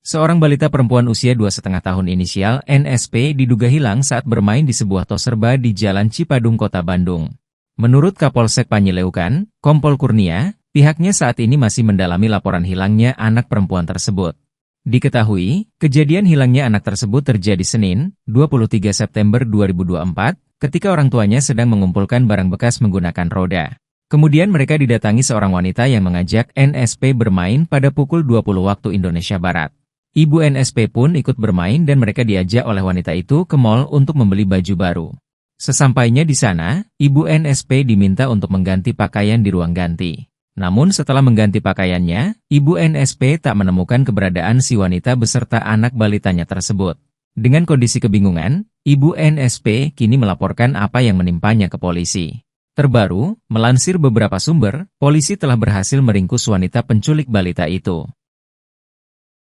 Seorang balita perempuan usia 2,5 tahun inisial NSP diduga hilang saat bermain di sebuah tos serba di Jalan Cipadung, Kota Bandung. Menurut Kapolsek Panyileukan, Kompol Kurnia, pihaknya saat ini masih mendalami laporan hilangnya anak perempuan tersebut. Diketahui, kejadian hilangnya anak tersebut terjadi Senin, 23 September 2024, ketika orang tuanya sedang mengumpulkan barang bekas menggunakan roda. Kemudian mereka didatangi seorang wanita yang mengajak NSP bermain pada pukul 20 waktu Indonesia Barat. Ibu NSP pun ikut bermain dan mereka diajak oleh wanita itu ke mal untuk membeli baju baru. Sesampainya di sana, Ibu NSP diminta untuk mengganti pakaian di ruang ganti. Namun setelah mengganti pakaiannya, Ibu NSP tak menemukan keberadaan si wanita beserta anak balitanya tersebut. Dengan kondisi kebingungan, Ibu NSP kini melaporkan apa yang menimpanya ke polisi. Terbaru, melansir beberapa sumber, polisi telah berhasil meringkus wanita penculik balita itu.